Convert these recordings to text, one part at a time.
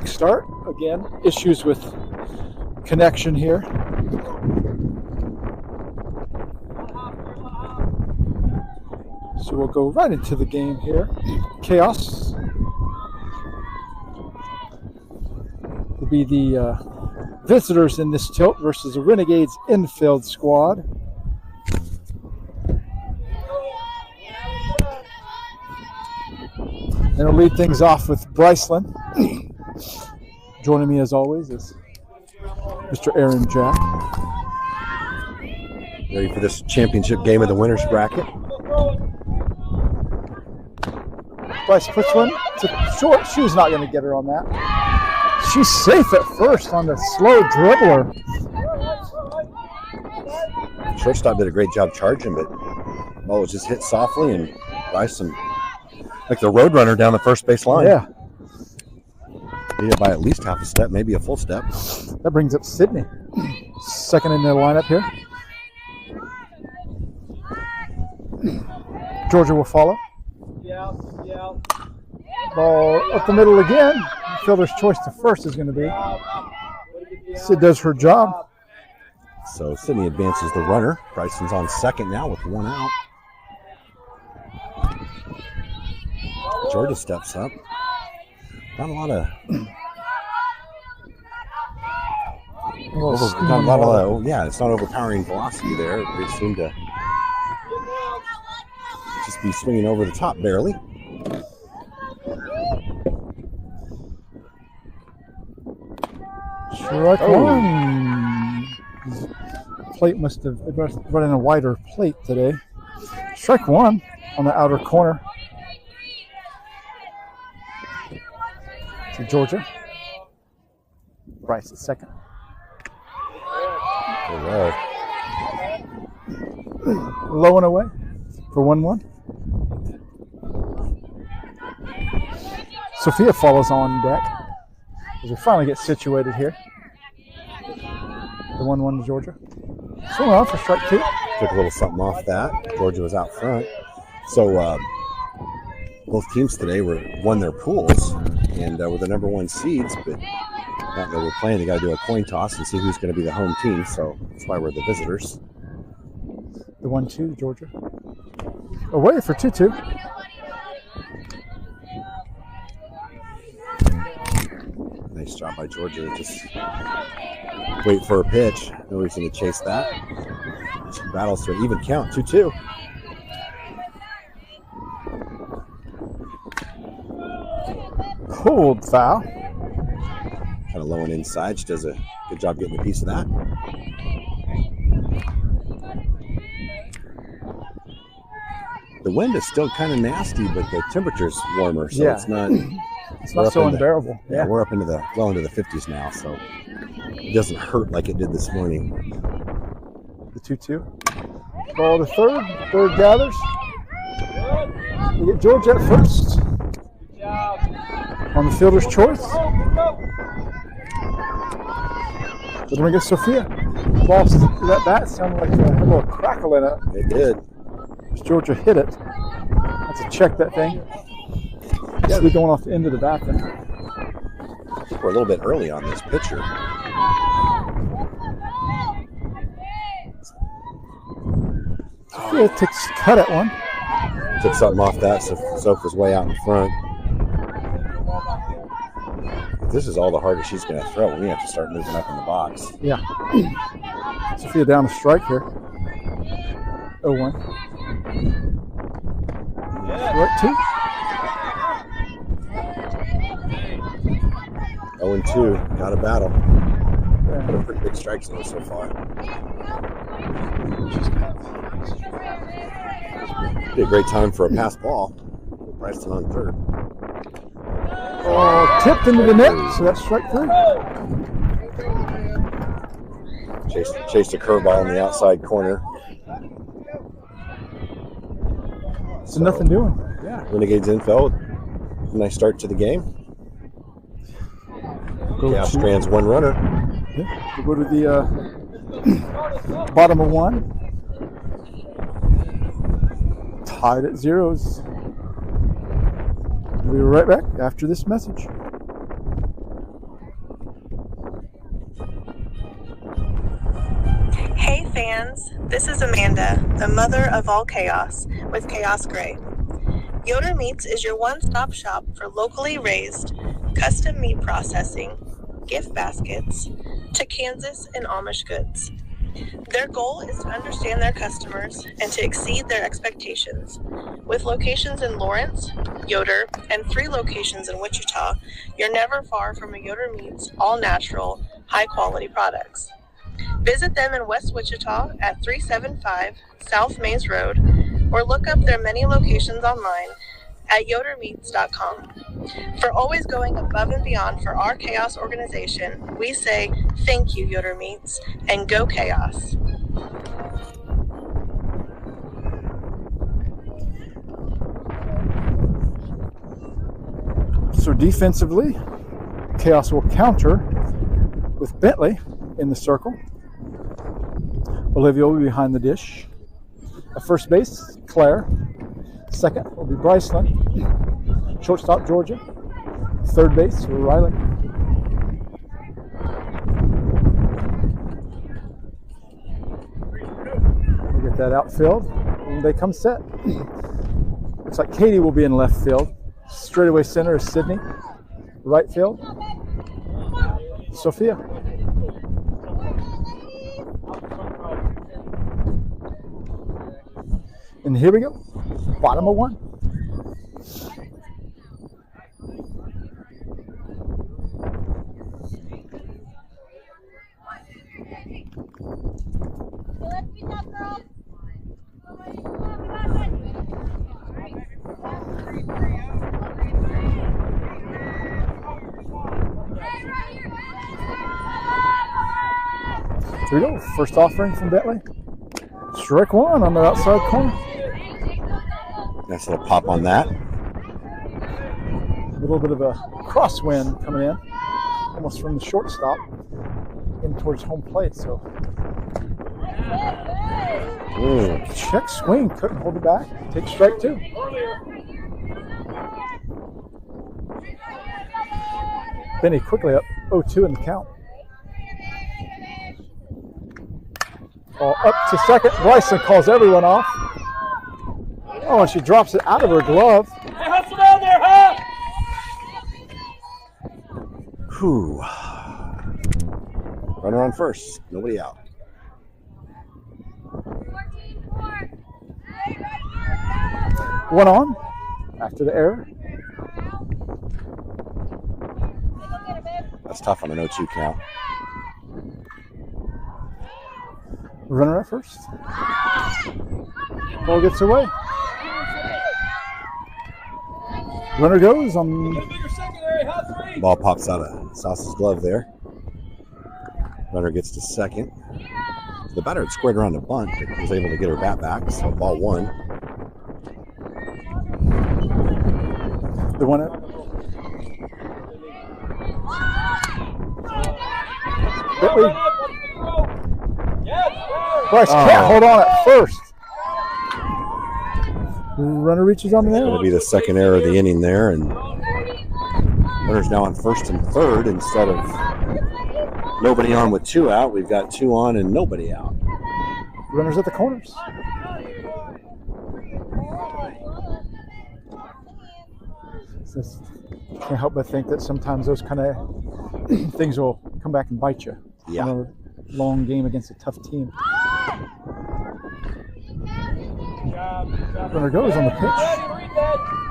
quick start. Again, issues with connection here. So we'll go right into the game here. Khaos will be the visitors in this tilt versus the Renegades Enfield squad. And I'll lead things off with Bryceland. Joining me as always is Mr. Aaron Jack. Ready for this championship game of the winners bracket. Bryce puts one to short. She's not going to get her on that. She's safe at first on the slow dribbler. Shortstop did a great job charging, but ball was just hit softly and Bryson, like the road runner down the first base line. Yeah. Beat it by at least half a step, maybe a full step. That brings up Sydney. Second in the lineup here. Georgia will follow. Ball up the middle again. Fielder's choice to first is going to be. Sid does her job. So Sydney advances the runner. Bryson's on second now with one out. Georgia steps up. Got a lot of it's not overpowering velocity there. They seem to just be swinging over the top barely. Strike one. Plate must have run in a wider plate today. Strike one on the outer corner to Georgia. Bryce at second. Low and away for 1-1. Sophia follows on deck as we finally get situated here. The 1-1 to Georgia. Swing on for strike two. Took a little something off that. Georgia was out front. So both teams today won their pools and were the number one seeds, but now that we're playing, they got to do a coin toss and see who's going to be the home team. So that's why we're the visitors. The 1-2 Georgia. Away for 2-2. Nice job by Georgia to just wait for a pitch. Nobody's going to chase that. She battles to an even count, 2-2. Pulled foul. Kind of low and inside. She does a good job getting a piece of that. The wind is still kind of nasty, but the temperature's warmer, so yeah. it's not so unbearable. Yeah, we're up into the 50s now, so it doesn't hurt like it did this morning. The 2-2. Ball to third. Third gathers. We get Georgia at first. On the fielder's choice. But then we get Sophia. Ball, that sounded like a little crackle in it. It did. Georgia hit it. That's a check, that thing. Yeah, we're going off the end of the bat then. I think we're a little bit early on this pitcher. Sophia takes a cut at one. Took something off that, so Soph was way out in front. This is all the harder she's going to throw. We have to start moving up in the box. Yeah. Sophia down a strike here. 0-1. Strike two. 0-2. Got a battle. Put a pretty big strike zone so far. Be a great time for a pass ball. Bryson on third. Oh, tipped into the net, so that's strike three. Chased a curveball in the outside corner. So nothing doing. Yeah, Renegades Enfield. Nice start to the game. Khaos strands one runner. Yeah, we'll go to the bottom of one. Tied at zeros. We'll be right back after this message. Hey fans, this is Amanda, the mother of all chaos, with Khaos Grey. Yoder Meats is your one-stop shop for locally raised, custom meat processing, gift baskets, to Kansas and Amish goods. Their goal is to understand their customers and to exceed their expectations. With locations in Lawrence, Yoder, and 3 locations in Wichita, you're never far from a Yoder Meats all-natural, high-quality products. Visit them in West Wichita at 375 South Maze Road, or look up their many locations online at yodermeats.com. For always going above and beyond for our chaos organization, we say thank you, Yoder Meats, and go chaos. So defensively, Chaos will counter with Bentley in the circle. Olivia will be behind the dish. At first base, Claire. Second will be Bryceland. Shortstop, Georgia. Third base, Riley. We'll get that outfield. And they come set. Looks like Katie will be in left field. Straightaway center is Sydney. Right field, Sophia. And here we go. Bottom of 1. Here we go. First offering from Bentley. Strike 1 on the outside corner. Nice little pop on that. A little bit of a crosswind coming in, almost from the shortstop in towards home plate. So check swing, couldn't hold it back. Take strike 2. Benny quickly up 0-2 in the count. Ball up to second. Bryson calls everyone off. Oh, and she drops it out of her glove. Hey, hustle down there, huh? Whew. Runner on first. Nobody out. One on after the error. That's tough on an 0-2 count. Runner at first. Ball gets away. Runner goes on. Ball pops out of Sauce's glove there. Runner gets to second. The batter had squared around a bunt, but was able to get her bat back, so ball 1. The one out. Bentley. Bryce can't hold on at first. Runner reaches on the It's going to be the second error of the inning there, and runner's now on first and third instead of nobody on with 2 out. We've got 2 on and nobody out. Runners at the corners. Just can't help but think that sometimes those kind of things will come back and bite you. Yeah. On a long game against a tough team. Runner goes on the pitch.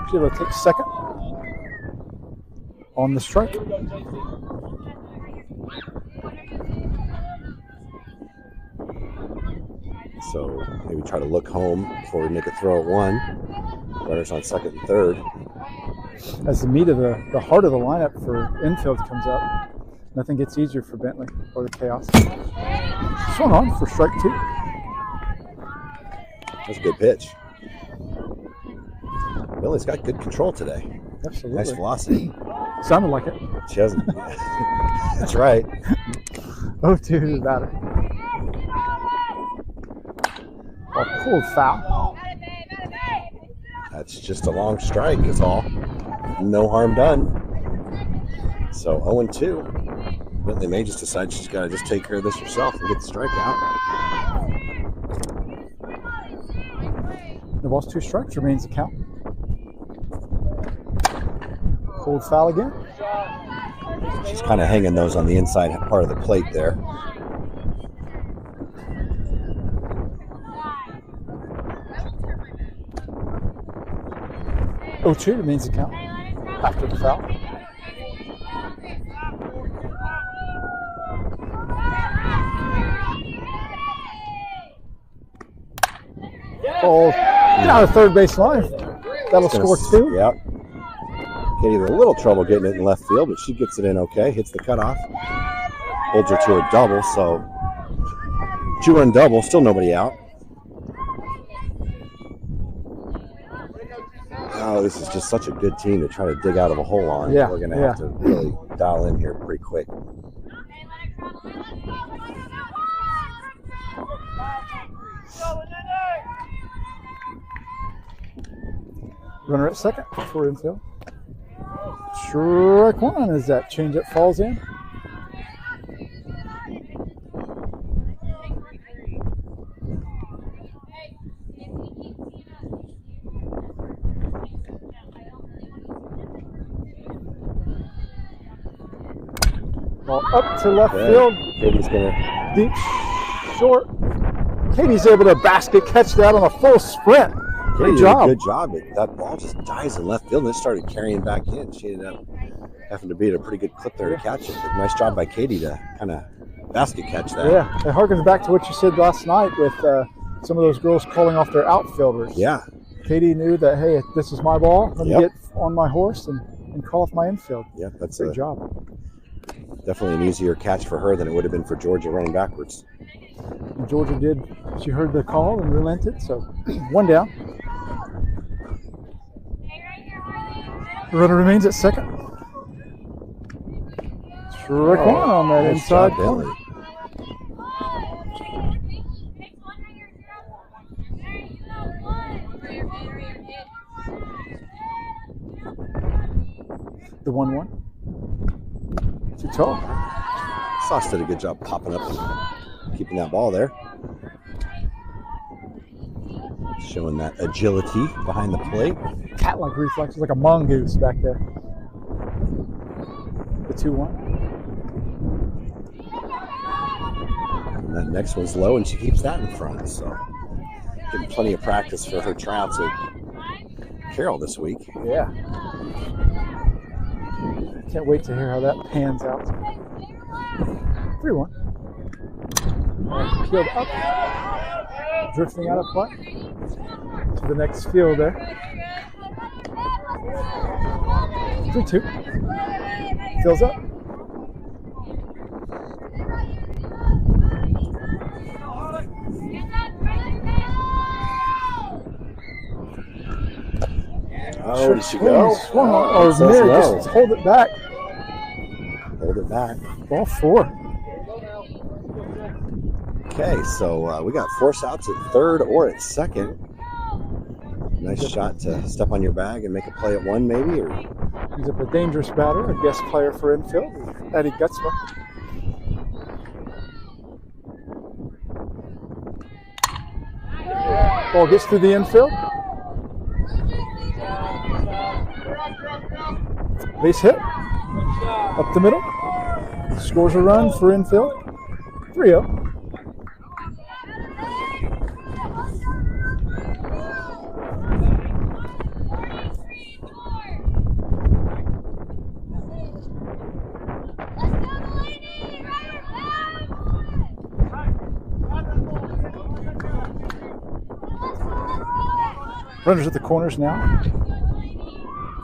She's able to take second on the strike. So maybe try to look home before we make a throw at 1. Runners on second and third. As the meat of the heart of the lineup for Enfield comes up, nothing gets easier for Bentley or the Chaos. Swung on for strike 2. That's a good pitch. Billy's got good control today. Absolutely. Nice velocity. Sounded like it. She hasn't. That's right. 0-2 to the batter. A pulled foul. That's just a long strike is all. No harm done. So 0-2. Bentley may just decide she's got to just take care of this herself and get the strikeout. The ball's 2 strikes, remains the count. Cold foul again. She's kind of hanging those on the inside part of the plate there. Oh, 2 remains the count after the foul. Oh, down the third base line. That'll score 2. Yep. Katie with a little trouble getting it in left field, but she gets it in okay. Hits the cutoff. Holds her to a double, so 2-run double, still nobody out. Oh, this is just such a good team to try to dig out of a hole on. Yeah, we're going to have to really dial in here pretty quick. Runner at second for Enfield. Strike 1 as that changeup falls in. Ball up to left field. Katie's gonna Deep, short. Katie's able to basket catch that on a full sprint. Good job. Good job. That ball just dies in left field and it started carrying back in. She ended up having to be at a pretty good clip there to catch it. But nice job by Katie to kind of basket catch that. Yeah, it harkens back to what you said last night with some of those girls calling off their outfielders. Yeah. Katie knew that, hey, this is my ball. Let me get on my horse and call off my infield. Yeah, that's a good job. Definitely an easier catch for her than it would have been for Georgia running backwards. And Georgia did. She heard the call and relented. So 1 down. The runner remains at second. Strike 1 on that inside corner. The 1-1. Too tall. Sauce did a good job popping up and keeping that ball there. Showing that agility behind the plate. Cat-like reflexes, like a mongoose back there. The 2-1. And that next one's low, and she keeps that in front. So getting plenty of practice for her tryouts at Carroll this week. Yeah. Can't wait to hear how that pans out. 3-1. Peeled up. Drifting out of play. To the next field there. 3-2. Fills up. Oh, did she go? Swung on. Just hold it back. Hold it back. Ball 4. Okay, so we got force outs at third or at second. Nice shot to step on your bag and make a play at 1, maybe. Or he's up a dangerous batter, a guest player for Enfield, Eddie Gutzma. Ball gets through the infield. Base hit. Up the middle. Scores a run for Enfield. 3-0. Runners at the corners now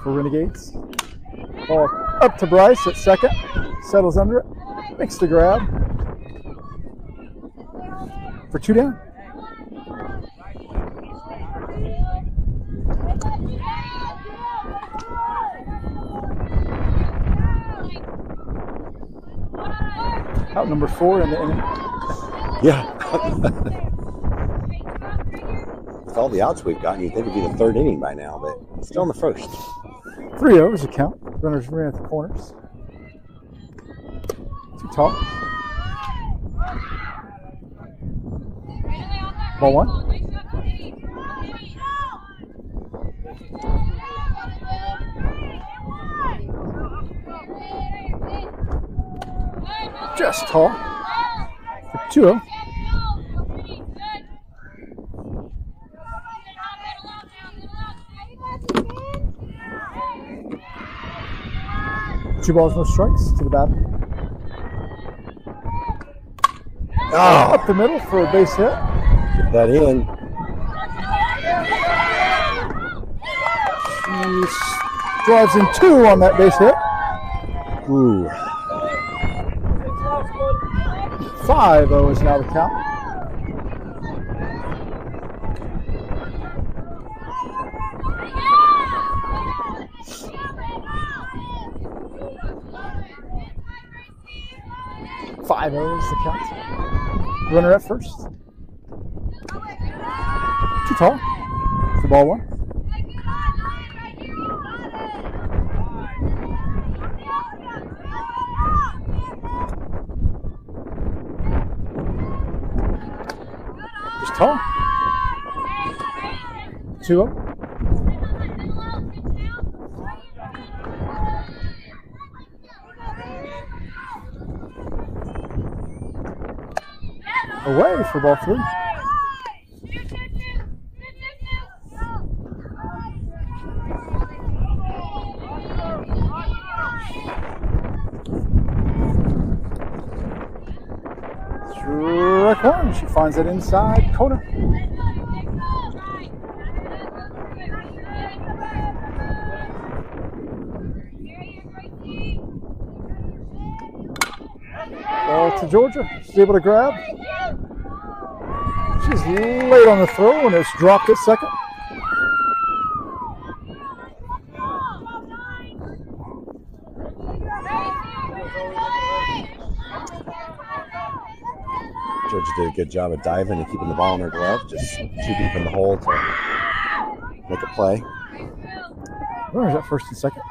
for Renegades. Ball up to Bryce at second. Settles under it. Makes the grab. For 2 down. Out number 4 in the inning. yeah. With all the outs we've gotten, you'd think it'd be the 3rd inning by now, but still in the 1st. 3-0 is the count. Runners ran at the corners. Too tall. Ball 1. just tall for 2-0. Two balls, no strikes to the batter. Oh, Up the middle for a base hit. get that in. He drives in 2 on that base hit. Ooh. 5-0 is now the count. Is the count. Runner at first. Too tall for ball 1. Just tall. 2-0. Away for ball 3. Strike 1. She finds it inside corner. Ball to Georgia. She's able to grab. She's late on the throw and it's dropped at second. Georgia did a good job of diving and keeping the ball in her glove, just too deep in the hole to make a play. Runner's at first and second.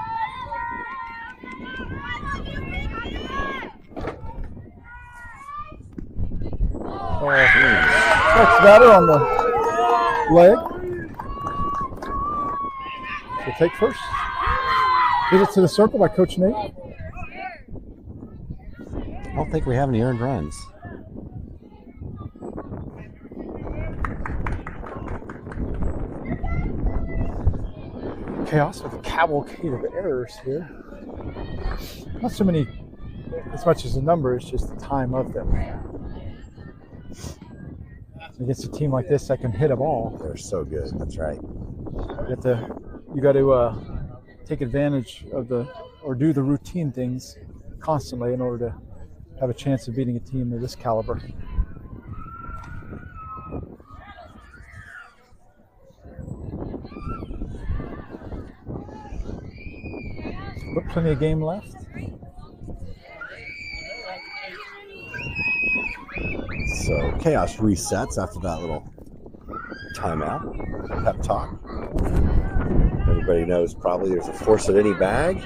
Strikes batter on the leg. So take first. Give it to the circle by Coach Nate. I don't think we have any earned runs. Khaos with a cavalcade of errors here. Not so many, as much as the number, it's just the time of them. Against a team like this that can hit a ball, They're so good. That's right. you got to take advantage of or do the routine things constantly in order to have a chance of beating a team of this caliber. But plenty of game left. So Khaos resets after that little timeout, pep talk. Everybody knows probably there's a force at any bag.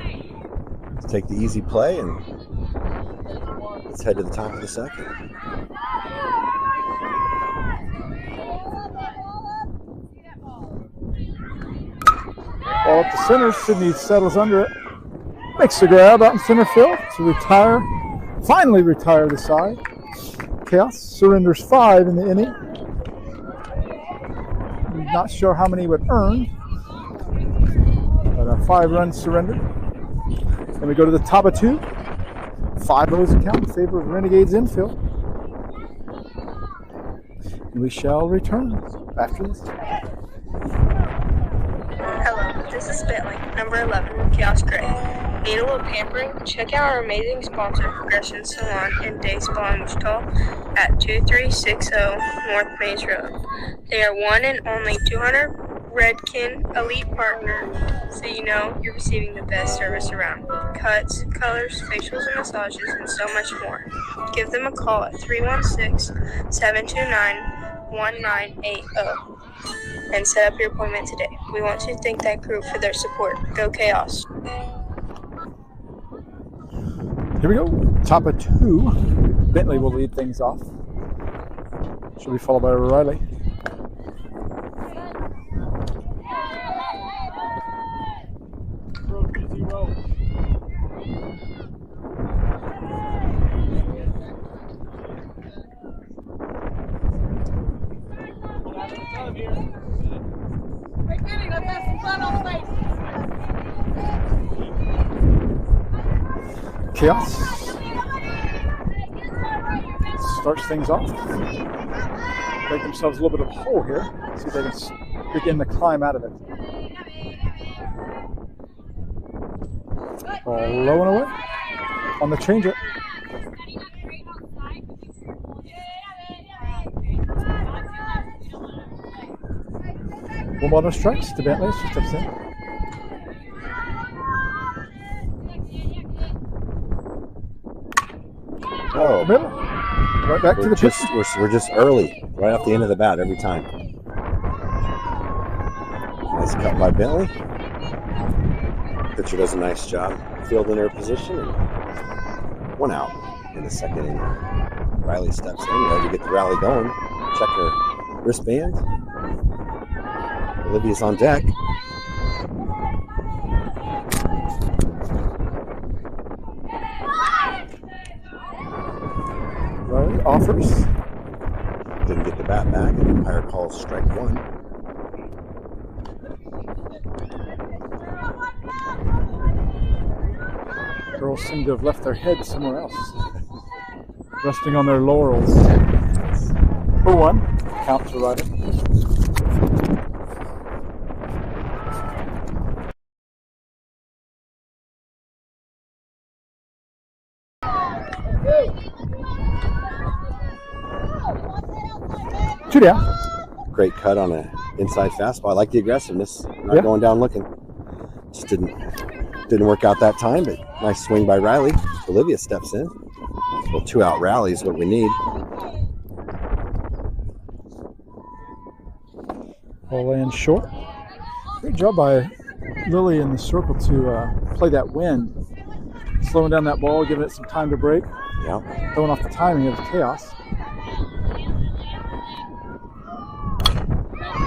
Let's take the easy play and let's head to the top of the second. Ball up to center. Sydney settles under it. Makes the grab out in center field to finally retire the side. Khaos surrenders 5 in the inning. Not sure how many would earn, but a 5-run surrender. Then we go to the top of 2. 5-0's a count in favor of Renegades Enfield. And we shall return after this. Hello, this is Bentley, number 11, Khaos Grey. Need a little pampering? Check out our amazing sponsor, Progression Salon and Day Spa in Wichita at 2360 North Mains Road. They are one and only 200 Redken Elite partner, so you know you're receiving the best service around. Cuts, colors, facials and massages, and so much more. Give them a call at 316-729-1980 and set up your appointment today. We want to thank that group for their support. Go Khaos! Here we go. Top of 2. Bentley will lead things off. She'll be followed by Riley. Chaos starts things off. Make themselves a little bit of a hole here. See if they can begin to climb out of it. Ball low and away on the change-up. One ball, no strikes to Bentley. She steps in. Oh, Middle. Right back to the pitch. We're just early, right off the end of the bat every time. Nice cut by Bentley. Pitcher does a nice job fielding her position. And 1 out in the second inning. Riley steps in, ready to get the rally going. Check her wristband. Olivia's on deck. Riley offers. Didn't get the bat back, and the umpire calls strike 1. Girls seem to have left their head somewhere else, resting on their laurels. For 1, count to Riley. Two down. Great cut on an inside fastball. I like the aggressiveness. Not going down looking. Just didn't work out that time, but nice swing by Riley. Olivia steps in. Well, 2 out rally is what we need. Ball in short. Great job by Lily in the circle to play that wind. Slowing down that ball, giving it some time to break. Yeah. Throwing off the timing of the Chaos.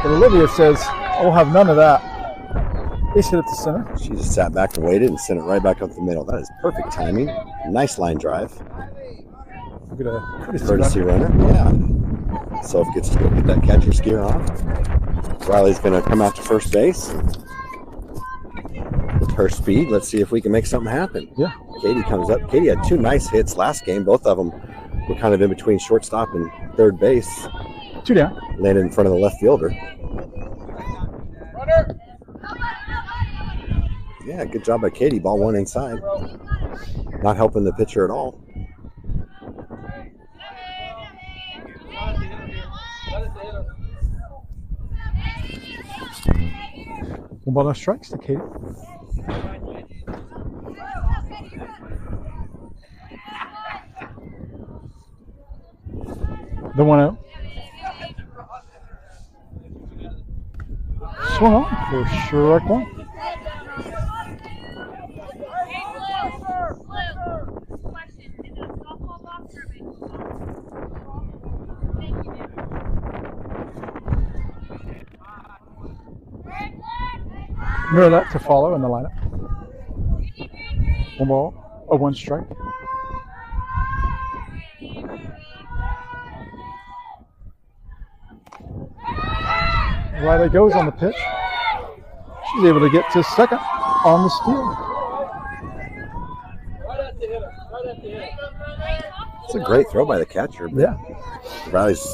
But Olivia says, I'll have none of that. Ace hit it to center. She just sat back and waited and sent it right back up the middle. That is perfect timing. Nice line drive. Look at a Courtesy runner. Yeah. Soph gets to go get that catcher's gear on. Riley's going to come out to first base. With her speed, let's see if we can make something happen. Yeah. Katie comes up. Katie had 2 nice hits last game. Both of them were kind of in between shortstop and third base. 2 down. Landed in front of the left fielder. Yeah, good job by Katie. Ball 1 inside. Not helping the pitcher at all. One ball, no strikes to Katie. The 1-0. Swung on for strike 1. Mirror that to follow in the lineup. 1 ball, 1 strike. Riley goes on the pitch. She's able to get to second on the steal. It's a great throw by the catcher. Yeah. Riley's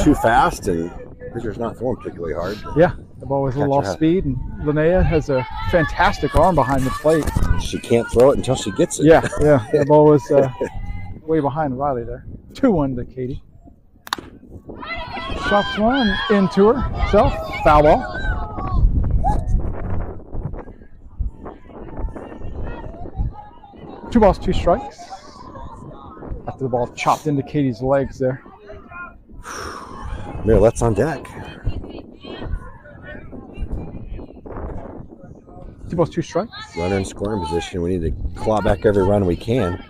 too fast and pitcher's not throwing particularly hard. Yeah, the ball was a little off speed, and Linnea has a fantastic arm behind the plate. She can't throw it until she gets it. Yeah, the ball was way behind Riley there. 2-1 to Katie. Shots one into herself, foul ball. Two balls, 2 strikes. After the ball chopped into Katie's legs there. Mirelette's on deck. 2 balls, 2 strikes. Runner in scoring position. We need to claw back every run we can.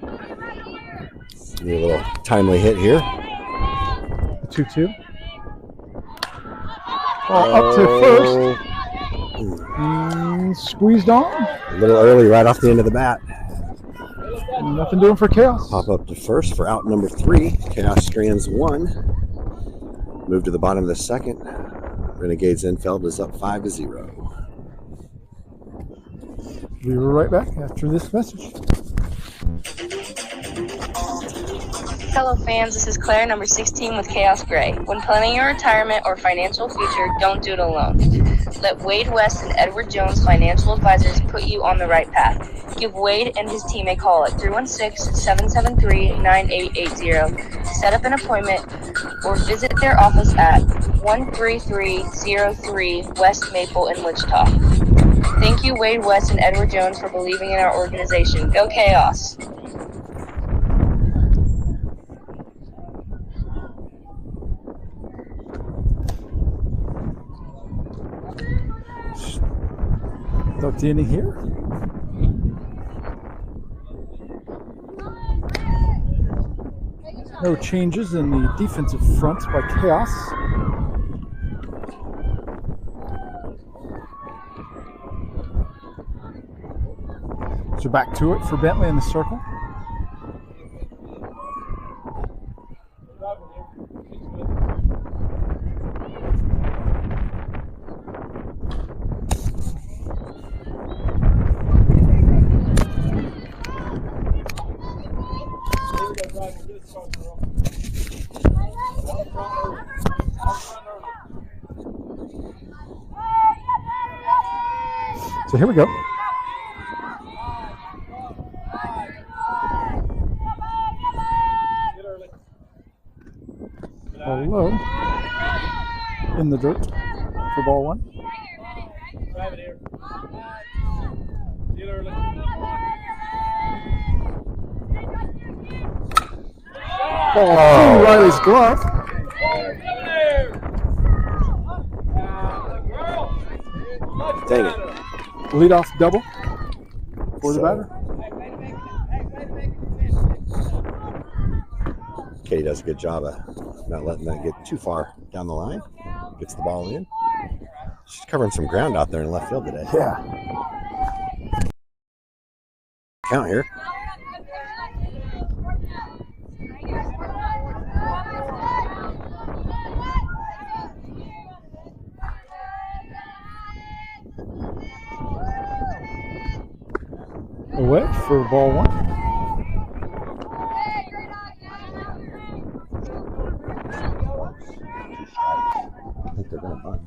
Need a little timely hit here. 2-2. Ball up to first. Squeezed on. A little early right off the end of the bat. Nothing doing for Chaos. Pop up to first for out number 3. Chaos strands 1. Move to the bottom of the second. Renegades Enfield is up 5-0. We were right back after this message. Hello fans, this is Claire, number 16 with Khaos Grey. When planning your retirement or financial future, don't do it alone. Let Wade West and Edward Jones Financial Advisors put you on the right path. Give Wade and his team a call at 316-773-9880. Set up an appointment or visit their office at 13303 West Maple in Wichita. Thank you, Wade West and Edward Jones, for believing in our organization. Go Khaos! Start the inning here. No changes in the defensive front by Khaos. So back to it for Bentley in the circle. So here we go. Ball low in the dirt for ball one. Ball to Riley's glove. Dang it. Leadoff double for the batter. Katie does a good job of not letting that get too far down the line. Gets the ball in. She's covering some ground out there in left field today. Yeah. Count here. Away for ball one. I think they're going to bunt.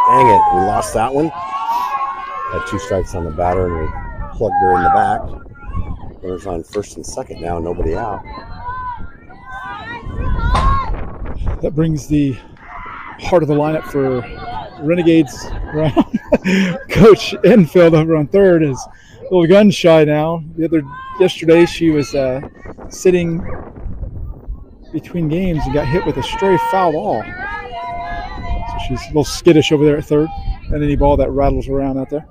Dang it, we lost that one. Had 2 strikes on the batter and we plugged her in the back. Runners on first and second now, nobody out. That brings the heart of the lineup for Renegades round. Coach Enfield over on third is a little gun shy now. Yesterday she was sitting between games and got hit with a stray foul ball. So she's a little skittish over there at third. And any ball that rattles around out there.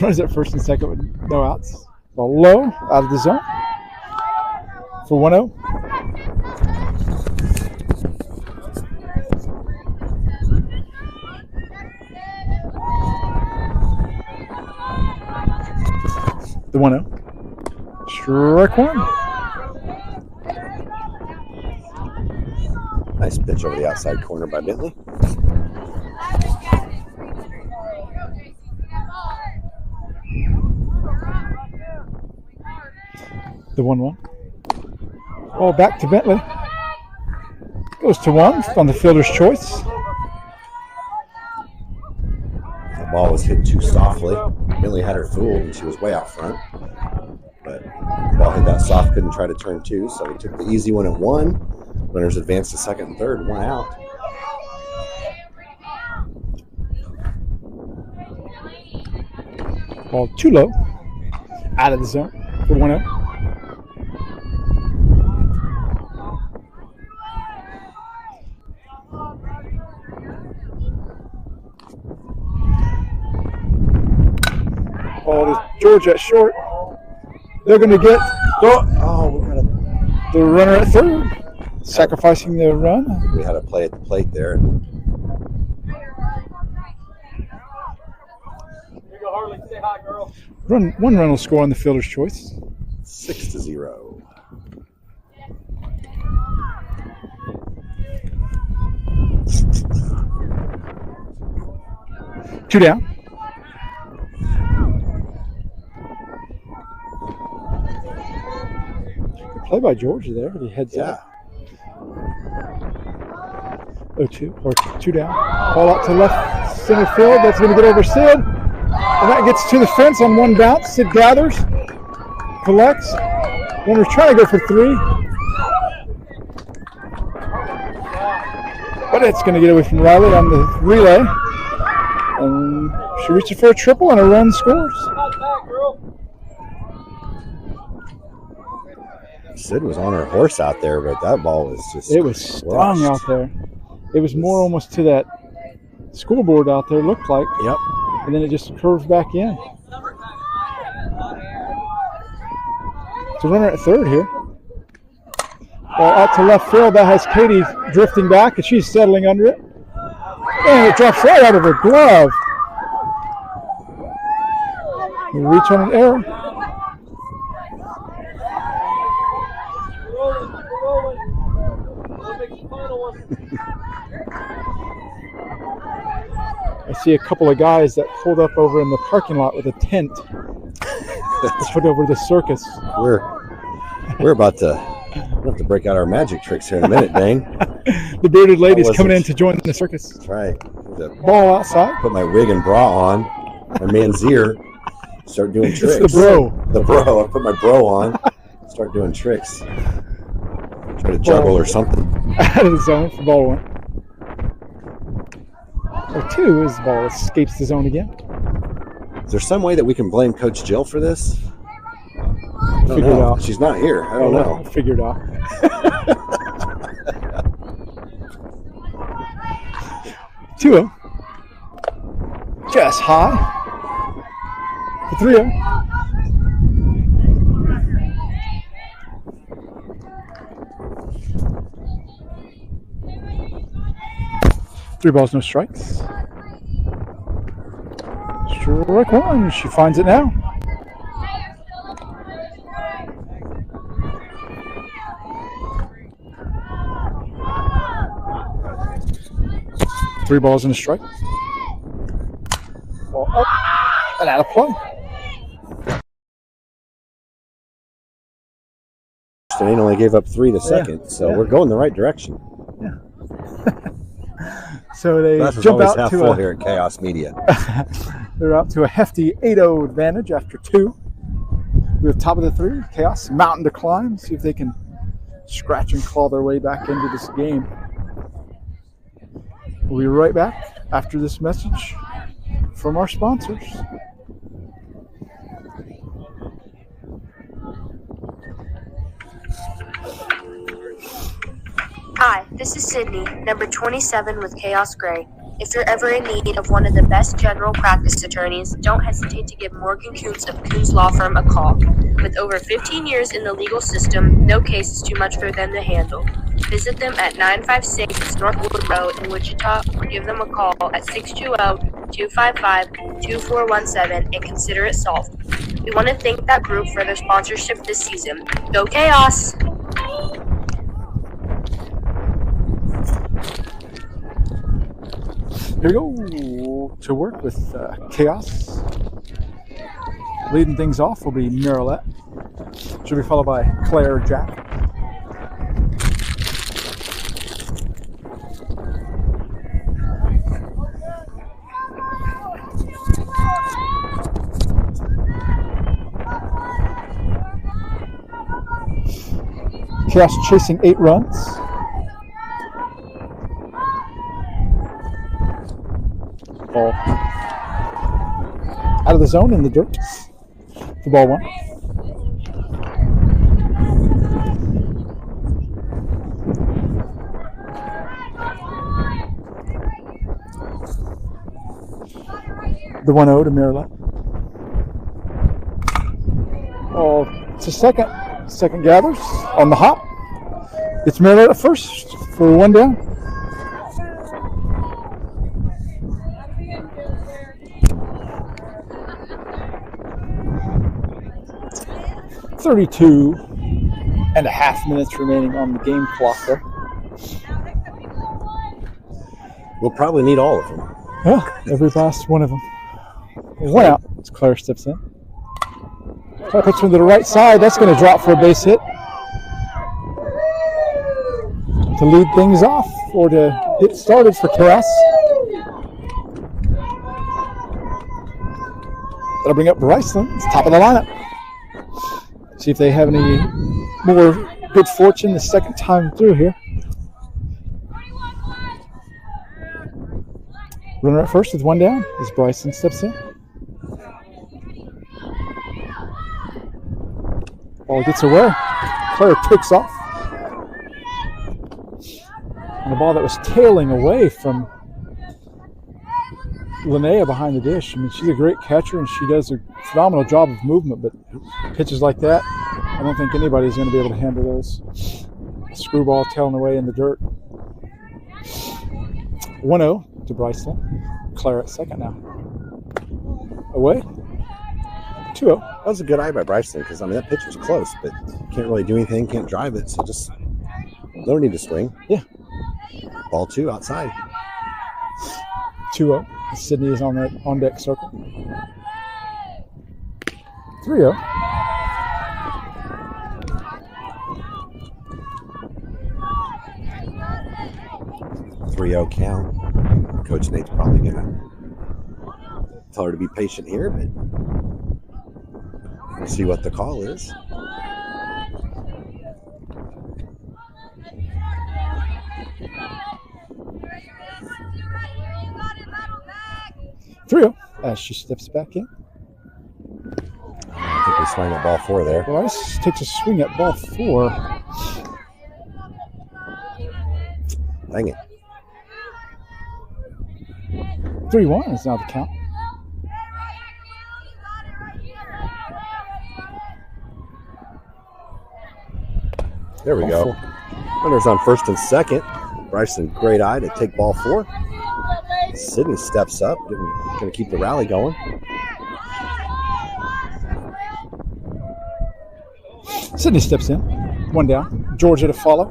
Runs at first and second with no outs. Ball low, out of the zone for 1-0. The 1-0. Strike one. Nice pitch over the outside corner by Bentley. The 1-1. Ball back to Bentley. Goes to one on the fielder's choice. The ball was hit too softly. Bentley had her fooled and she was way out front. But the ball hit that soft, couldn't try to turn two, so we took the easy one at 1. Runners advanced to second and third, 1 out. Ball too low. Out of the zone for 1-0. Ball to Georgia at short. They're going to get the runner at third, sacrificing the run. We had a play at the plate there. One run will score on the fielder's choice. 6-0. 2 down. Good play by Georgia there. He heads up. 0-2 or 2 down. Ball out to left center field. That's going to get over Sid. And that gets to the fence on one bounce. Sid gathers, collects. Runner's trying to go for 3. But it's going to get away from Riley on the relay. And she reaches for a triple and a run scores. Sid was on her horse out there, but that ball was just... It was strong out there. It was more almost to that scoreboard out there, looked like. Yep. And then it just curves back in. It's a runner at third here. Ball out to left field. That has Katie drifting back, and she's settling under it. And it drops right out of her glove. We reach on an error. I see a couple of guys that pulled up over in the parking lot with a tent to put over the circus. We're about to have to break out our magic tricks here in a minute, Dane. The bearded lady's coming in to join the circus. That's right. Ball outside. Put my wig and bra on, my manzier, start doing tricks. It's the bro. The bro. I put my bro on, start doing tricks. Try to juggle or something. Out of the zone for ball 1. Or 2 as the ball escapes the zone again. Is there some way that we can blame Coach Jill for this? Figure it out. She's not here. I don't know. Figure it out. 2-0. Just high. For 3-0. Three balls, no strikes. Strike 1. She finds it now. Three balls and a strike. Ball up and out of play. Dane only gave up 3 to second, so we're going the right direction. Yeah. So they Glasses jump always out to full here at Chaos Media. They're out to a hefty 8-0 advantage after 2. We're top of the 3. Chaos mountain to climb. See if they can scratch and claw their way back into this game. We'll be right back after this message from our sponsors. Hi, this is Sydney, number 27 with Khaos Grey. If you're ever in need of one of the best general practice attorneys, don't hesitate to give Morgan Kuntz of Kuntz Law Firm a call. With over 15 years in the legal system, no case is too much for them to handle. Visit them at 956 Northwood Road in Wichita or give them a call at 620-255-2417 and consider it solved. We want to thank that group for their sponsorship this season. Go Chaos! Here we go to work with Chaos. Leading things off will be Miralette. She'll be followed by Claire Jack. Chaos chasing 8 runs. Ball out of the zone in the dirt for ball 1. The 1-0 to Miralette. Oh, it's a second. Second gathers on the hop. It's Miralette at first for 1 down. .32.5 minutes remaining on the game clock there. We'll probably need all of them. Yeah, every last one of them. One out as Claire steps in. Claire puts one to the right side. That's going to drop for a base hit. To lead things off or to get started for Khaos. That'll bring up Bryceland. It's top of the lineup. See if they have any more good fortune the second time through here. Runner at first with one down as Bryson steps in. Ball gets away. Claire takes off. And a ball that was tailing away from Linnea behind the dish. I mean, she's a great catcher and she does a phenomenal job of movement, but pitches like that, I don't think anybody's going to be able to handle those. A screwball tailing away in the dirt. 1-0 to Bryceland. Claire at second now. Away. 2-0. That was a good eye by Bryson because, I mean, that pitch was close, but can't really do anything, can't drive it, so just no need to swing. Yeah. Ball 2 outside. 2-0. Sydney is on that on deck circle. 3-0. Count. Coach Nate's probably gonna tell her to be patient here, but we'll see what the call is. As she steps back in. I think we swing at ball 4 there. Bryce takes a swing at ball 4. Dang it. 3-1 is now the count. There we go. 4. Runners on first and second. Bryson, great eye to take ball 4. Sydney steps up, going to keep the rally going. Sydney steps in. One down. Georgia to follow.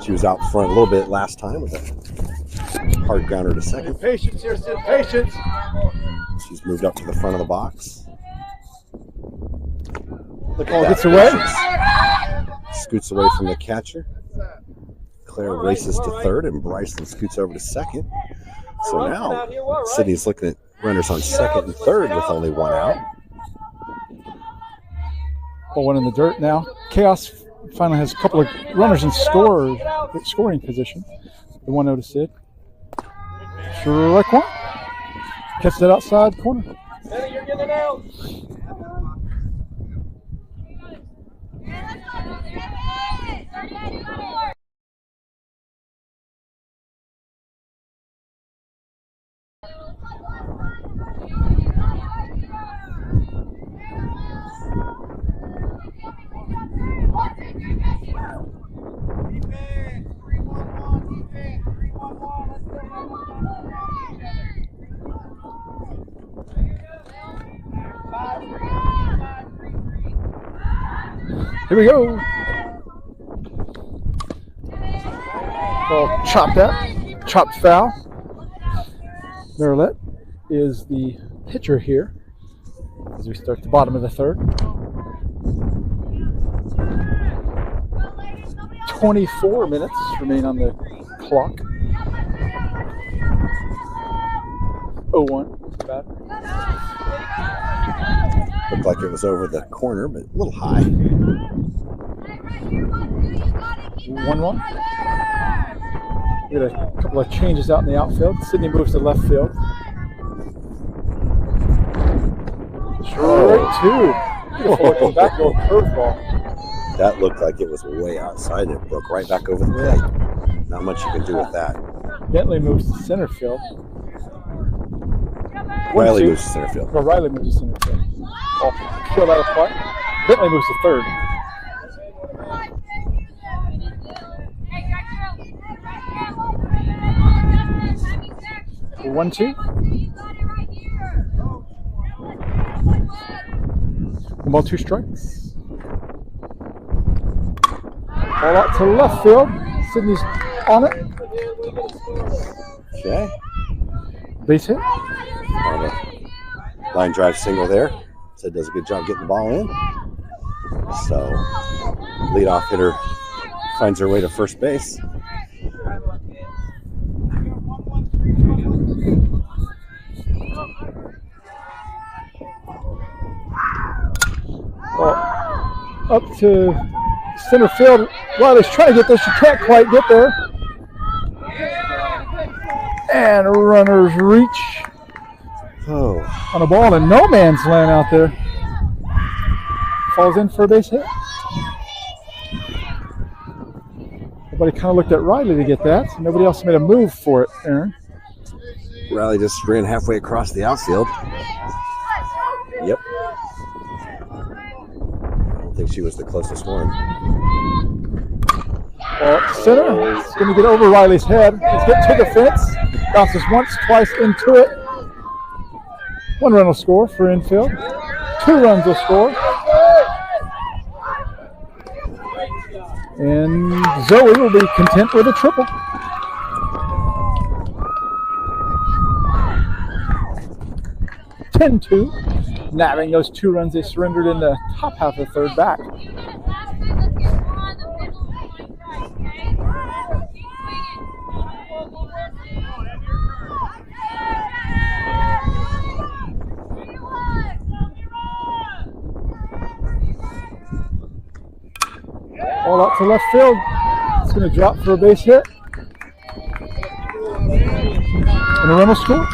She was out front a little bit last time with a hard grounder to second. Patience here, Sid. Patience. She's moved up to the front of the box. The ball gets away. Scoots away from the catcher. Claire races to third, and Bryson scoots over to second. So now Sydney's looking at runners on second and third with only one out. Ball one in the dirt now. Khaos finally has a couple of runners in scoring position. The 1-0 to Sid. Strike one. Catch that outside corner. You're getting out. Here we go. Ball chopped out, chopped foul. Marilette is the pitcher here as we start the bottom of the third. 24 minutes remain on the clock. 0-1. Bad. Looked like it was over the corner, but a little high. 1-1. We got a couple of changes out in the outfield. Sydney moves to left field. Strike 2. Beautiful back row curveball. That looked like it was way outside and it broke right back over the plate. Not much you can do with that. Bentley moves to center field. Riley moves to center field. No, Riley moves to center field. Killed out of play. Bentley moves to third. The 1-2. 1-2 strikes. Ball out to left field. Sydney's on it. Okay. Base hit. Line drive single there. Sid does a good job getting the ball in. So, leadoff hitter finds her way to first base. Up to center field. Riley's trying to get there. She can't quite get there. And runners reach on a ball in no man's land out there. Falls in for a base hit. Everybody kind of looked at Riley to get that. Nobody else made a move for it, Aaron. Riley just ran halfway across the outfield. Yep. I don't think she was the closest one. Center. It's going to get over Riley's head. He's getting to the fence. Bounces once, twice into it. 1 run will score for Enfield. 2 runs will score. And Zoe will be content with a triple. (10-2), nabbing those 2 runs they surrendered in the top half of the third back. All out to left field. It's going to drop for a base hit. And a run will score.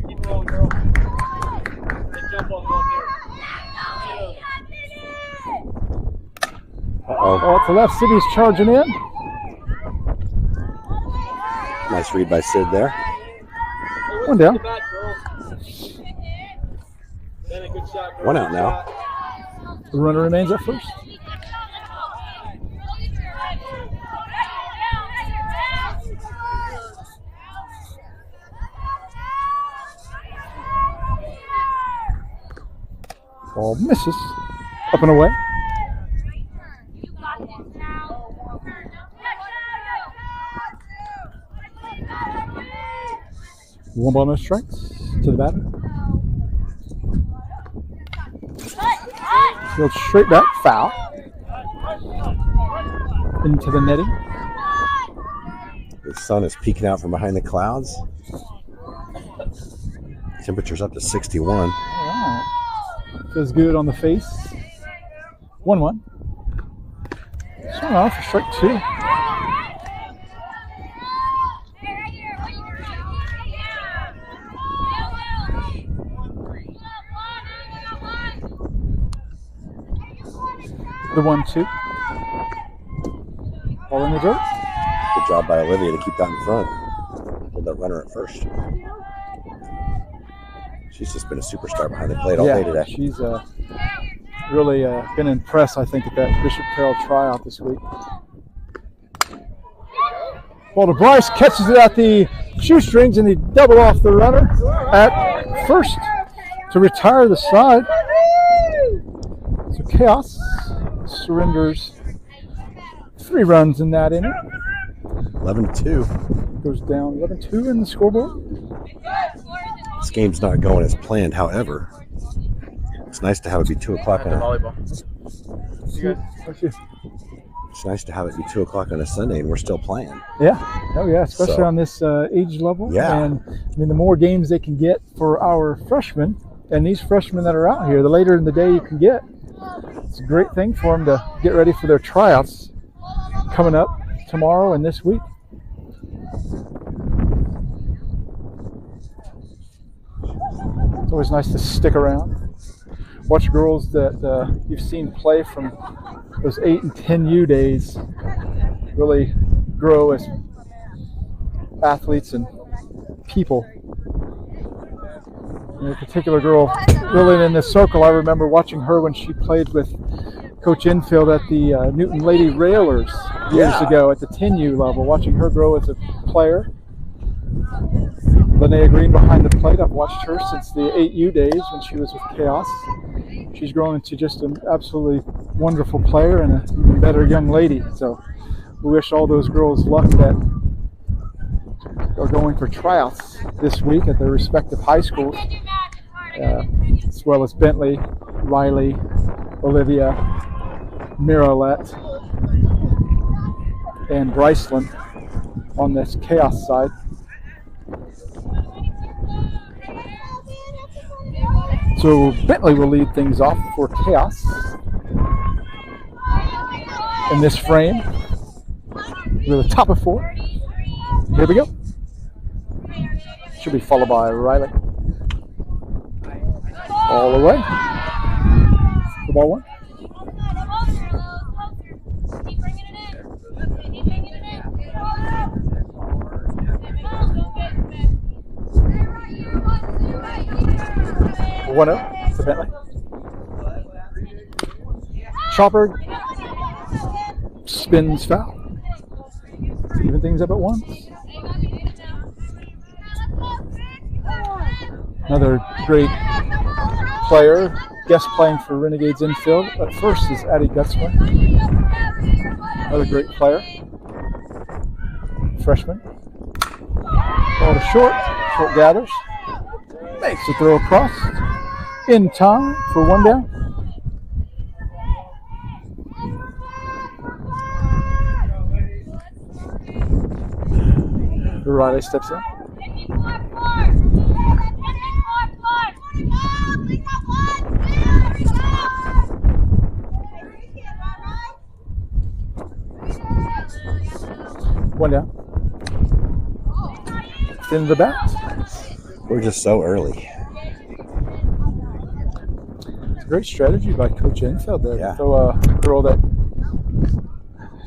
Keep rolling, girl. Jump on one there. All out to left. City's charging in. Nice read by Sid there. 1 down. 1 out now. The runner remains at first. Ball misses. Up and away. One ball, no strikes to the batter. Field straight back, foul. Into the netting. The sun is peeking out from behind the clouds. Temperature's up to 61. Wow. Feels good on the face. 1-1. Swung off for strike 2. The 1-2. Ball in the dirt. Good job by Olivia to keep that in front. Hold that runner at first. She's just been a superstar behind the plate all day today. She's really been impressed, I think, at that Bishop Carroll tryout this week. Ball to Bryce, catches it at the shoestrings, and he double off the runner at first to retire the side. So Khaos surrenders 3 runs in that inning. 11-2. Goes down 11-2 in the scoreboard. This game's not going as planned, however. It's nice to have it be 2 o'clock on It's nice to have it be 2 o'clock on a Sunday and we're still playing. Yeah. Oh yeah, especially on this age level. Yeah. And I mean, the more games they can get for our freshmen and these freshmen that are out here, the later in the day you can get. It's a great thing for them to get ready for their tryouts coming up tomorrow and this week. It's always nice to stick around. Watch girls that you've seen play from those 8 and 10U days really grow as athletes and people. And a particular girl really in this circle, I remember watching her when she played with Coach Enfield at the Newton Lady Railers years ago at the 10U level, watching her grow as a player. Linnea Green behind the plate, I've watched her since the 8U days when she was with Khaos. she's grown into just an absolutely wonderful player and an even better young lady. So we wish all those girls luck that are going for tryouts this week at their respective high schools, as well as Bentley, Riley, Olivia, Miralette, and Bryceland on this Khaos side. So Bentley will lead things off for Khaos in this frame with a top of 4. Here we go. Should be followed by Riley. All the way. The ball 1. One up to Bentley. Chopper spins foul. Even things up at 1. Another great player, guest playing for Renegades Enfield. At first is Addie Gutzman. Another great player. Freshman. Ball to short. Short gathers. Makes the throw across. In time for 1 down. Riley steps in. One down. In the bat. We're just so early. It's a great strategy by Coach Enfield there. Yeah. So a girl that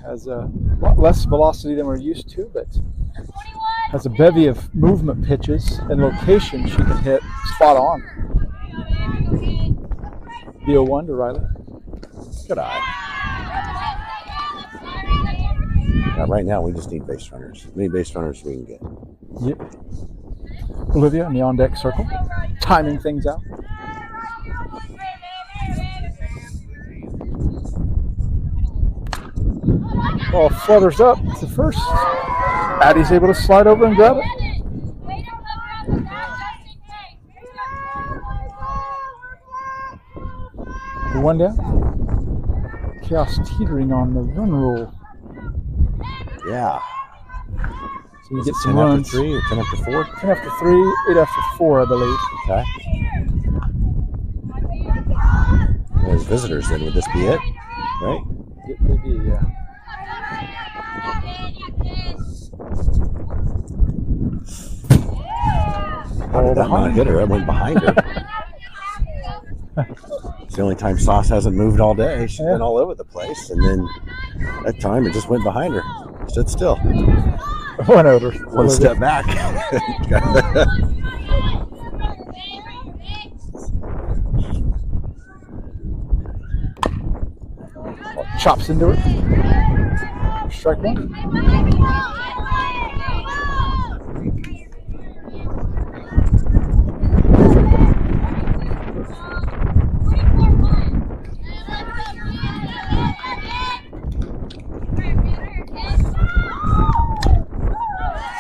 has a lot less velocity than we're used to, but has a bevy of movement pitches and location she can hit spot on. VO1 to Riley. Good eye. Yeah, right now we just need base runners. As many base runners we can get. Yep. Olivia in the on-deck circle, timing things out. Ball flutters up to first. Addie's able to slide over and grab it. One down. Khaos teetering on the run rule. Yeah. So you Is get it some 10 runs. after 3 or 10 after 4? 10 after 3, 8 after 4, I believe. Okay. There's visitors then. Would this be it? Right? It may be, yeah. How did that not hit her? It went behind her. It's the only time Sauce hasn't moved all day. She's been all over the place. And then that time it just went behind her. Stood still. One over. One step back. Chops into it. Strike 1.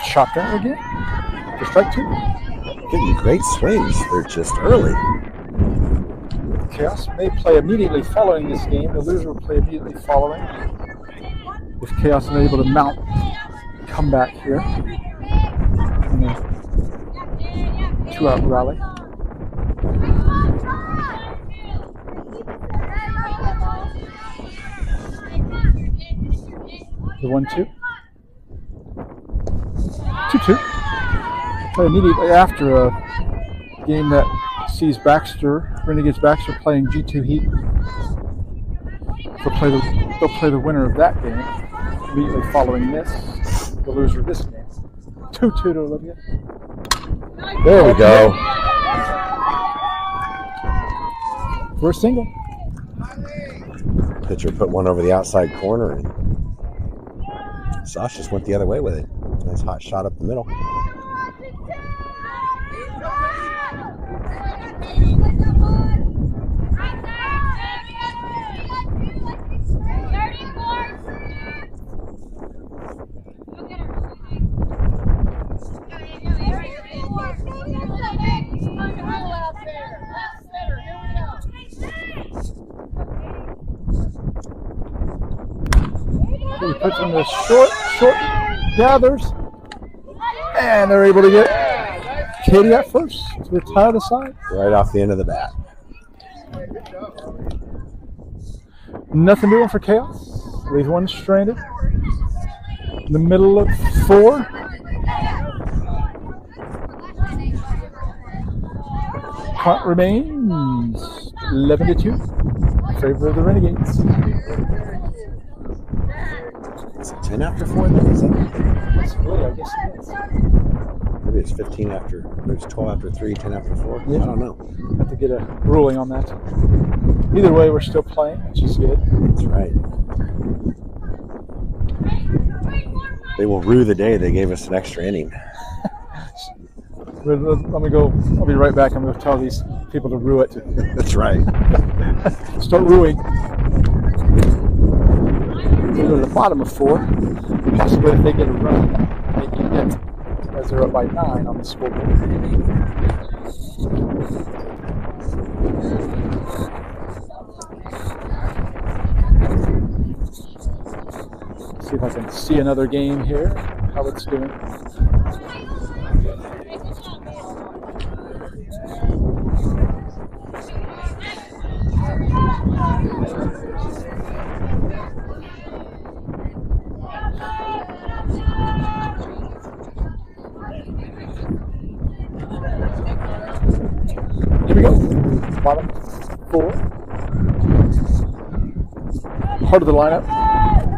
Chopped out again. For strike 2. Getting great swings. They're just early. Khaos may play immediately following this game. The loser will play immediately following. If Khaos is able to mount comeback here. 2-out rally. The 1-2. 2-2. Play immediately after a game that sees Renegades Baxter playing G2 Heat. They'll play the winner of that game immediately following this, the loser of this game. 2-2 to Olivia. There we go. For a single. Pitcher put one over the outside corner, and Sauce just went the other way with it. Nice hot shot up the middle. He puts them to short gathers. And they're able to get Katie at first to retire the side. Right off the end of the bat. Nothing doing for Chaos. Leaves one stranded. In the middle of 4. Clock remains 11-2 in favor of the Renegades. Is it 10 after 4 then? Is that? Possibly, I guess it is. Maybe it's 15 after, maybe it's 12 after 3, 10 after 4. Yeah. I don't know. Have to get a ruling on that. Either way, we're still playing, which is good. That's right. They will rue the day they gave us an extra inning. Let me go. I'll be right back. I'm going to tell these people to rue it. That's right. Start ruing. We go to the bottom of 4. Possibly if they get a run, they can hit as they're up by 9 on the scoreboard. See if I can see another game here, how it's doing. Here we go. Bottom 4. Part of the lineup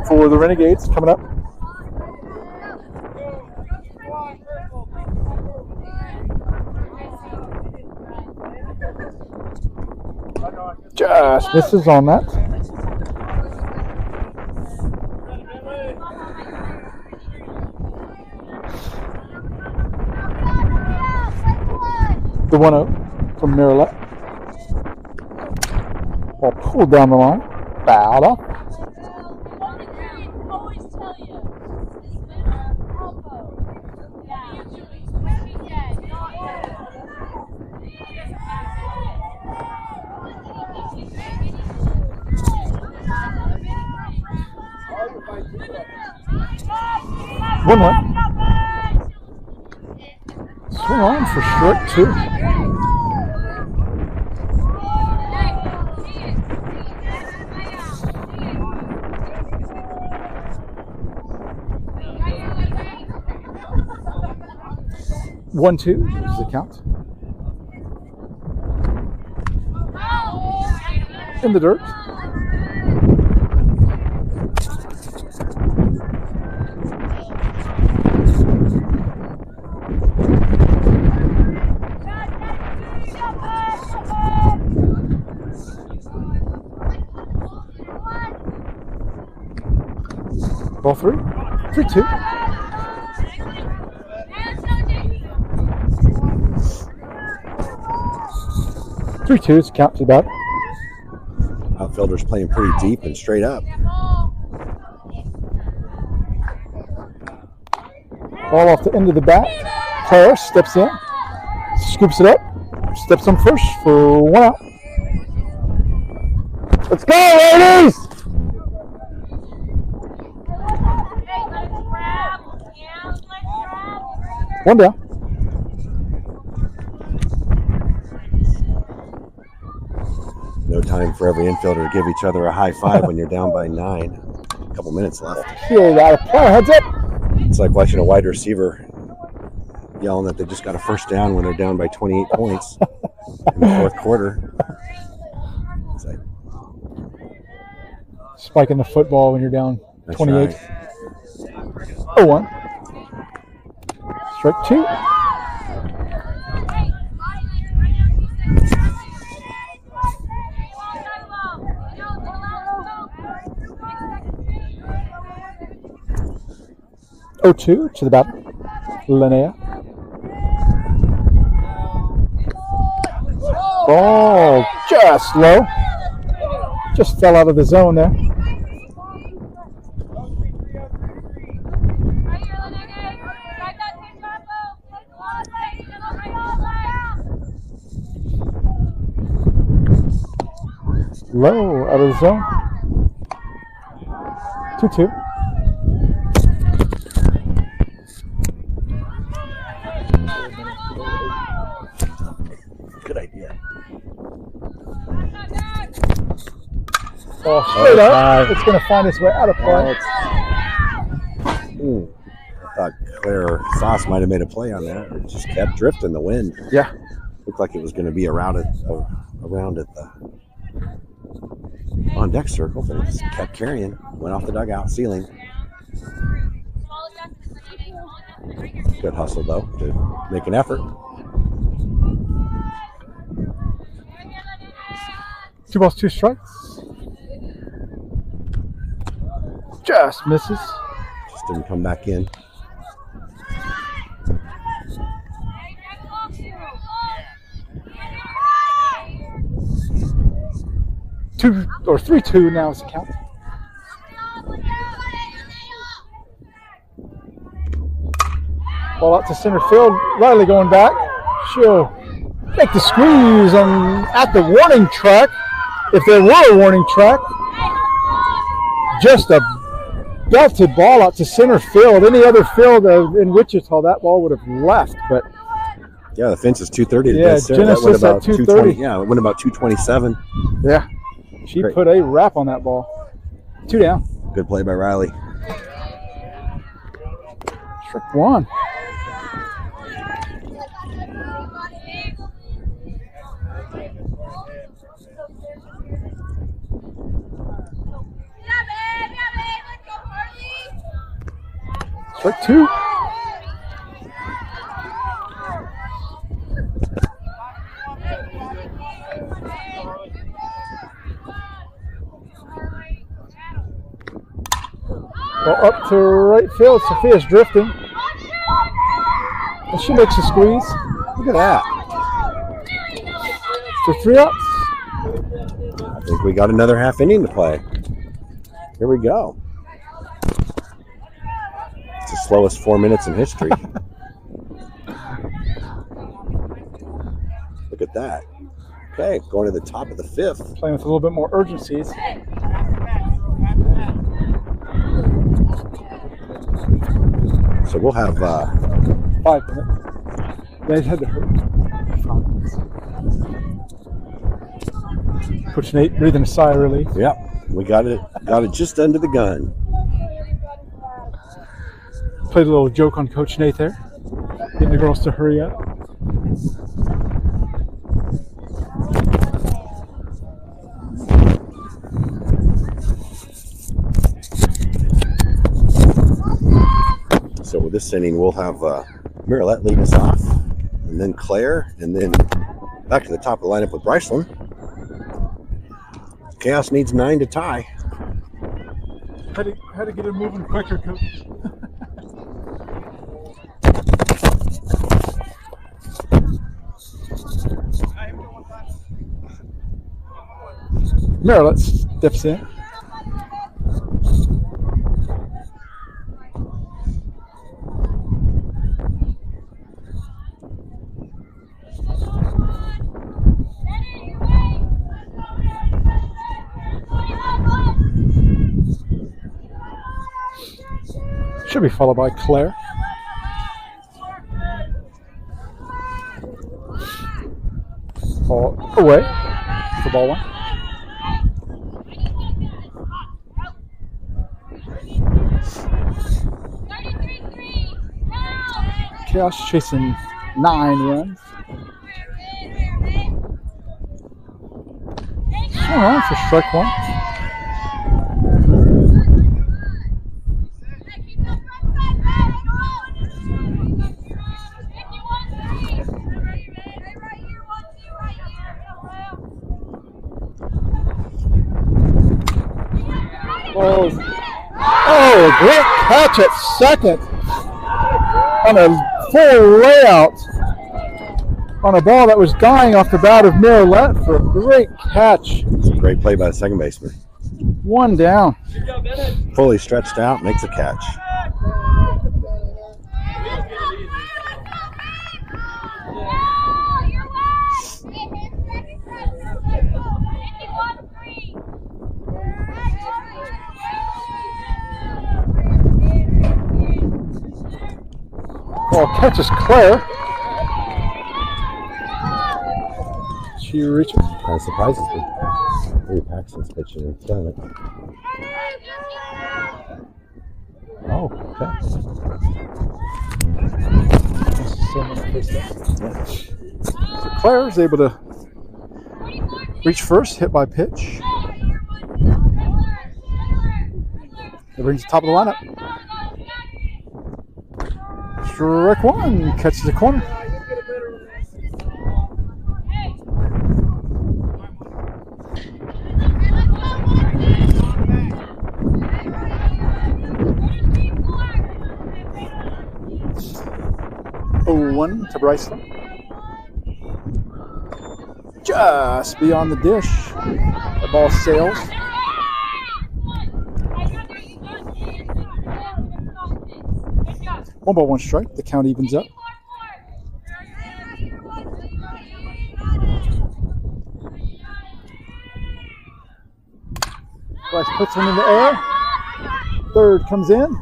for the Renegades coming up. Just misses on that. The 1-0 from Miralette. Ball pulled down the line. Fouled off. One. Swing on for strike 2. One, 2 is the count. In the dirt. Ball 3. 3-2. Is count to that. Outfielders playing pretty deep and straight up. Ball off the end of the bat. Player steps in, scoops it up, steps on first for 1 out. Let's go, ladies! One down. No time for every infielder to give each other a high five when you're down by 9. A couple minutes left. Here, got a player, heads up. It's like watching a wide receiver yelling that they just got a first down when they're down by 28 points in the 4th quarter. It's like, spiking the football when you're down 28. right. 0-1. Strike 2. To the bat, Linnea. Ball just low. Just fell out of the zone there. Low out of the zone. 2-2. Ball straight up. high. It's going to find its way out of play. I thought Claire Sauce might have made a play on that. It just kept drifting the wind. Yeah. Looked like it was going to be around at the on deck circle, but it just kept carrying. Went off the dugout ceiling. Good hustle though to make an effort. 2 balls, 2 strikes. Just misses. Just didn't come back in. Two or 3-2 now is the count. Ball out to center field. Riley going back. She'll make the squeeze at the warning track, if there were a warning track. Just a belted ball out to center field. Any other field in Wichita, that ball would have left. But yeah, the fence is 230. Yeah, Genesis at 230. Yeah, it went about 227. Yeah, she Great. put a wrap on that ball. 2 down. Good play by Riley. Strike 1. Strike 2. Well, up to right field. Sophia's drifting. And she makes a squeeze. Look at that. For 3 outs. I think we got another half inning to play. Here we go. It's the slowest 4 minutes in history. Look at that. Okay, going to the top of the 5th. Playing with a little bit more urgencies. So we'll have 5 minutes. They had to hurry. Coach Nate breathing a sigh of relief. Yep, we got it just under the gun. Played a little joke on Coach Nate there. Getting the girls to hurry up. So with this inning, we'll have Marilette leading us off, and then Claire, and then back to the top of the lineup with Bryceland. Khaos needs 9 to tie. Had to get it moving quicker, Coach. Marilette steps in. Should be followed by Claire. Ball away for ball 1. Khaos chasing 9 runs. Swung on for strike 1. Oh, a great catch at second on a full layout on a ball that was dying off the bat of Marilette for a great catch. It's a great play by the second baseman. 1 down. Fully stretched out, makes a catch. Ball catches Claire. She reaches. Kind of surprises me. Maybe Paxton's pitching and killing it. Oh, okay. So Claire is able to reach first, hit by pitch. It brings the top of the lineup. Strike one, catches the corner. One to Bryson. Just beyond the dish. The ball sails. One ball, one strike. The count evens up. Bryce puts one in the air. Third comes in.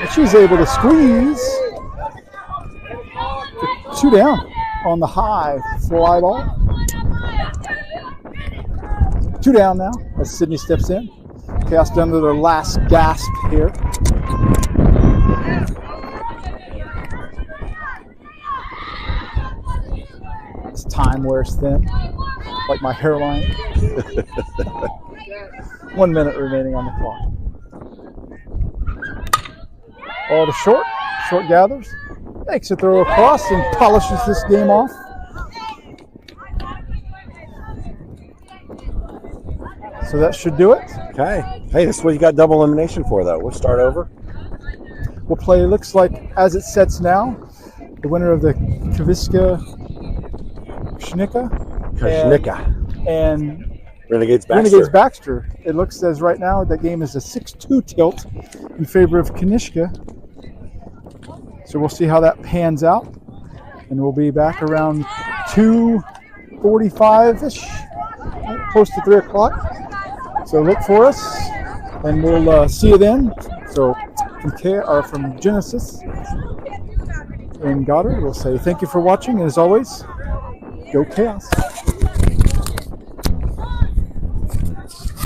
And she's able to squeeze. 2 down on the high fly ball. 2 down now as Sydney steps in. Khaos down to their last gasp here. As time wears thin, like my hairline. 1 minute remaining on the clock. Ball to short. Short gathers. Makes a throw across and polishes this game off. So that should do it. Okay. Hey, this is what you got double elimination for, though. We'll start over. We'll play, looks like, as it sets now, the winner of the Kaviska and Renegades Baxter. It looks as right now that game is a 6-2 tilt in favor of Kanishka. So we'll see how that pans out, and we'll be back around 2:45-ish, close to 3 o'clock. So look for us, and we'll see you then. So from Genesis and Goddard, we'll say thank you for watching, and as always, go Khaos.